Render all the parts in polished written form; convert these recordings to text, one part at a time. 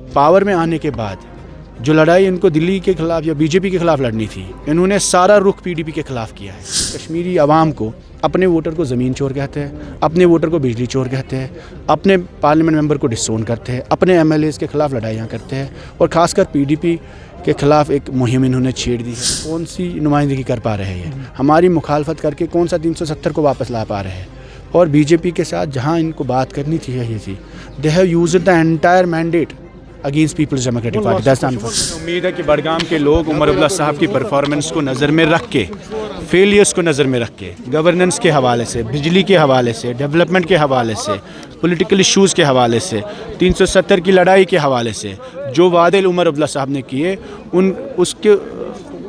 Power में आने के बाद जो लड़ाई इनको दिल्ली के खिलाफ या बीजेपी के खिलाफ लड़नी थी, इन्होंने सारा रुख पीडीपी के खिलाफ किया है। कश्मीरी आवाम को, अपने वोटर को ज़मीन चोर कहते हैं, अपने वोटर को बिजली चोर कहते हैं, अपने पार्लियामेंट मेंबर को डिसोन करते हैं, अपने एमएलएस के खिलाफ लड़ाइयाँ करते हैं और ख़ासकर पीडीपी के खिलाफ एक मुहिम इन्होंने छेड़ दी है। कौन सी नुमाइंदगी कर पा रहे हैं? हमारी मुखालफत करके कौन सा 370 को वापस ला पा रहे हैं? और बीजेपी के साथ जहाँ इनको बात करनी थी ये थी, they have used the entire mandate against People's Democratic Party. That's unfortunate. उम्मीद है कि बडगाम के लोग उमर अब्दुल्ला साहब की परफॉर्मेंस को नज़र में रख के, फेलियर्स को नज़र में रख के, गवर्नेंस के हवाले से, बिजली के हवाले से, डेवलपमेंट के हवाले से, पॉलिटिकल इश्यूज़ के हवाले से, 370 की लड़ाई के हवाले से जो वादे उमर अब्दुल्ला साहब ने किए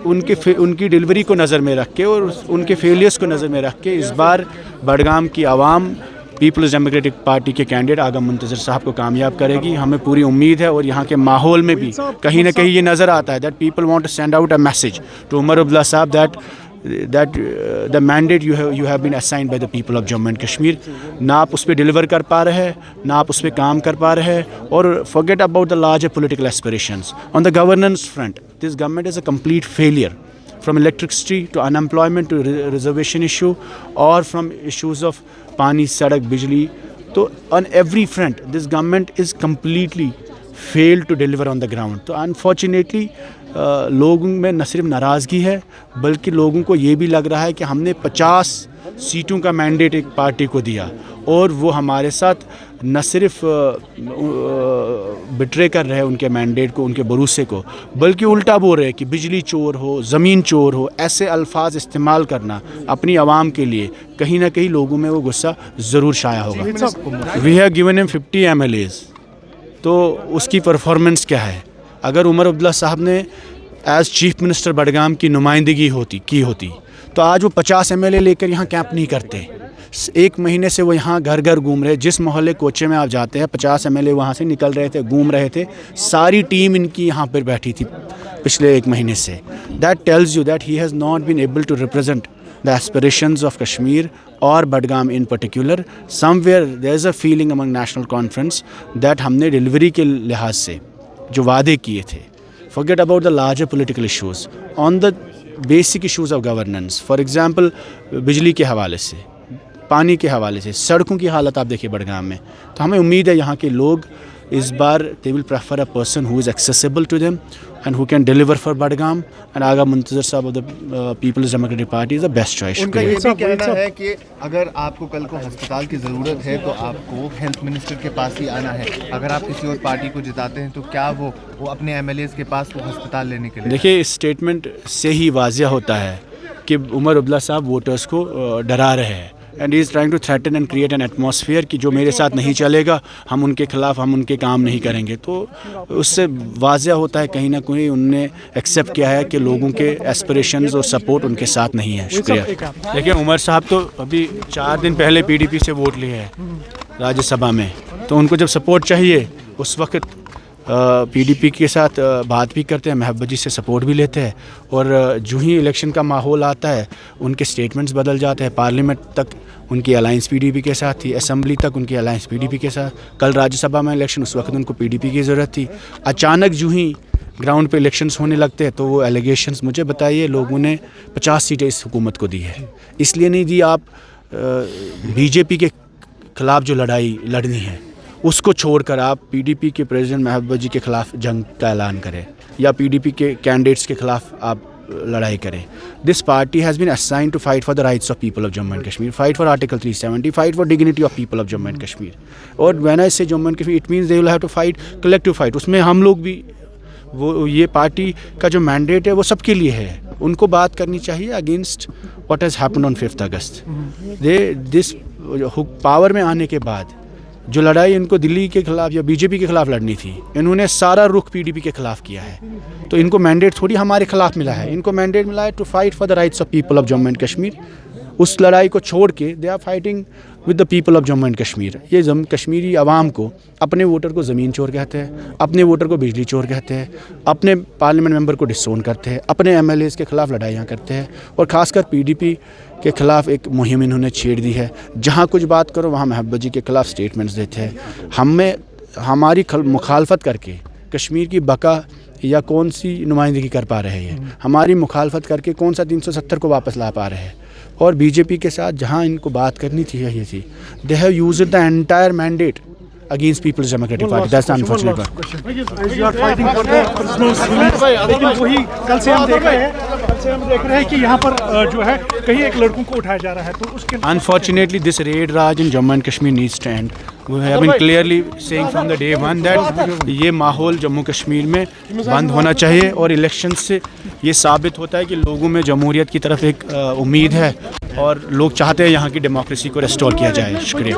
उनकी डिलीवरी को नज़र में रख के और उनके फेलियर्स को नज़र में रख के इस बार बडगाम की आवाम पीपल्स डेमोक्रेटिक पार्टी के कैंडिडेट आगा मुंतज़र साहब को कामयाब करेगी। हमें पूरी उम्मीद है और यहाँ के माहौल में भी कहीं ना कहीं ये नज़र आता है that people want to send out a message to Omar Abdullah साहब that the mandate you have been assigned by the people of Jammu and Kashmir, ना आप उस पर डिलीवर कर पा रहे हैं, ना आप उस पर काम कर पा रहे हैं। और forget about the larger political aspirations. On the governance front, this government is a complete failure, from electricity to unemployment to reservation issue, or from issues of पानी, सड़क, बिजली। तो on every front this government is completely failed to deliver on the ground. तो unfortunately लोगों में न सिर्फ नाराज़गी है बल्कि लोगों को ये भी लग रहा है कि हमने 50 सीटों का मैंडेट एक पार्टी को दिया और वो हमारे साथ न सिर्फ बिट्रे कर रहे हैं उनके मैंडेट को, उनके भरोसे को, बल्कि उल्टा बोल रहे हैं कि बिजली चोर हो, ज़मीन चोर हो। ऐसे अल्फाज इस्तेमाल करना अपनी आवाम के लिए कहीं ना कहीं लोगों में वो गुस्सा ज़रूर शाया होगा। We have given him 50 MLAs, तो उसकी परफॉर्मेंस क्या है? अगर उमर अब्दुल्ला साहब ने एज़ चीफ मिनिस्टर बडगाम की नुमाइंदगी की होती तो आज वो 50 MLA लेकर यहाँ कैंप नहीं करते। एक महीने से वो यहाँ घर घर घूम रहे। जिस मोहल्ले कोचे में आप जाते हैं 50 MLA वहाँ से निकल रहे थे, घूम रहे थे। सारी टीम इनकी यहाँ पर बैठी थी पिछले एक महीने से। That tells you that he has not been able to represent the aspirations of Kashmir और Budgam in particular. Somewhere there is a feeling among National Conference that हमने डिलीवरी के लिहाज से जो वादे किए थे, forget about the larger political issues, on the basic issues of governance, for example बिजली के हवाले से, पानी के हवाले से, सड़कों की हालत आप देखिए बडगाम में। तो हमें उम्मीद है यहाँ के लोग इस बार they will prefer a person who is accessible to them and who can deliver for Badgam, and आगा मुंतज़र साहब of the People's Democratic Party is the best choice। उनका ये भी कहना है कि अगर आपको कल को अस्पताल की ज़रूरत है तो आपको हेल्थ मिनिस्टर के पास ही आना है। अगर आप किसी और पार्टी को जिताते हैं तो क्या वो अपने MLAs के पास वो अस्पताल लेने के लिए? देखिए, इस स्टेटमेंट से ही वाज़िया होता है कि उमर अब्दुल्ला साहब वोटर्स को डरा रहे हैं and he is trying to threaten and create an atmosphere कि जो मेरे साथ नहीं चलेगा, हम उनके खिलाफ, हम उनके काम नहीं करेंगे। तो उससे वाज़िया होता है कहीं ना कहीं उनने एक्सेप्ट किया है कि लोगों के एस्पिरेशंस और सपोर्ट उनके साथ नहीं है। शुक्रिया। देखिए, उमर साहब तो अभी 4 दिन पहले पीडीपी से वोट लिए हैं राज्यसभा में, तो उनको जब सपोर्ट चाहिए उस वक्त पीडीपी के साथ बात भी करते हैं, महबूबा जी से सपोर्ट भी लेते हैं, और जो ही इलेक्शन का माहौल आता है उनके स्टेटमेंट्स बदल जाते हैं। पार्लियामेंट तक उनकी अलायंस पीडीपी के साथ थी, असेंबली तक उनकी अलायंस पीडीपी के साथ। कल राज्यसभा में इलेक्शन, उस वक्त उनको पीडीपी की ज़रूरत थी। अचानक जो ही ग्राउंड पे इलेक्शंस होने लगते हैं तो वो एलिगेशंस, मुझे बताइए, लोगों ने 50 सीटें इस हुकूमत को दी है। इसलिए नहीं दी, आप बीजेपी के ख़िलाफ़ जो लड़ाई लड़नी है उसको छोड़कर आप पीडीपी के प्रेसिडेंट महबूबा जी के ख़िलाफ़ जंग का ऐलान करें या पीडीपी के कैंडिडेट्स के ख़िलाफ़ आप लड़ाई करें। This party has been assigned to fight for the rights of people of Jammu and Kashmir, fight for article 370, fight for dignity of people of Jammu and Kashmir. और when I say Jammu and Kashmir, it means they will have to fight collective fight. उसमें हम लोग भी, वो ये party का जो mandate है वो सबके लिए है। उनको बात करनी चाहिए against what has happened on 5 August. This power में आने के बाद जो लड़ाई इनको दिल्ली के खिलाफ या बीजेपी के खिलाफ लड़नी थी, इन्होंने सारा रुख पीडीपी के खिलाफ किया है। तो इनको मैंडेट थोड़ी हमारे खिलाफ मिला है, इनको मैंडेट मिला है to fight for the rights of people of Jammu and Kashmir. उस लड़ाई को छोड़ के they are fighting with the people of Jammu and Kashmir. ये कश्मीरी आवाम को, अपने वोटर को ज़मीन चोर कहते हैं, अपने वोटर को बिजली चोर कहते हैं, अपने पार्लियामेंट मेंबर को डिसोन करते हैं, अपने MLAs के खिलाफ लड़ाइयाँ करते हैं और ख़ासकर पीडीपी के ख़िलाफ़ एक मुहिम इन्होंने छेड़ दी है। जहाँ कुछ बात करो वहाँ महबूबा जी के खिलाफ स्टेटमेंट्स देते हैं। हमारी मुखालफत करके کشمیر کی بقا یا کون سی نمائندگی کر پا رہے ہیں. ہماری مخالفت کر کے کون سا 370 کو واپس لا پا رہے ہیں. اور بی جے پی کے ساتھ جہاں ان کو بات کرنی تھی یہ تھی, they have used the entire mandate against People's Democratic Party. That's the unfortunate part. You are fighting for the prisoners release. لیکن وہی کل سے ہم دیکھ رہے ہیں کہ یہاں پر جو ہے کہیں ایک لڑکوں کو اٹھایا جا رہا ہے, تو اس کے Unfortunately, this raid Raj in Jammu and Kashmir needs to end. We have been clearly saying from the day one that یہ ماحول جموں کشمیر میں بند ہونا چاہیے, اور الیکشن سے یہ ثابت ہوتا ہے کہ لوگوں میں جمہوریت کی طرف ایک امید ہے اور لوگ چاہتے ہیں یہاں کی ڈیموکریسی کو ریسٹور کیا جائے. شکریہ.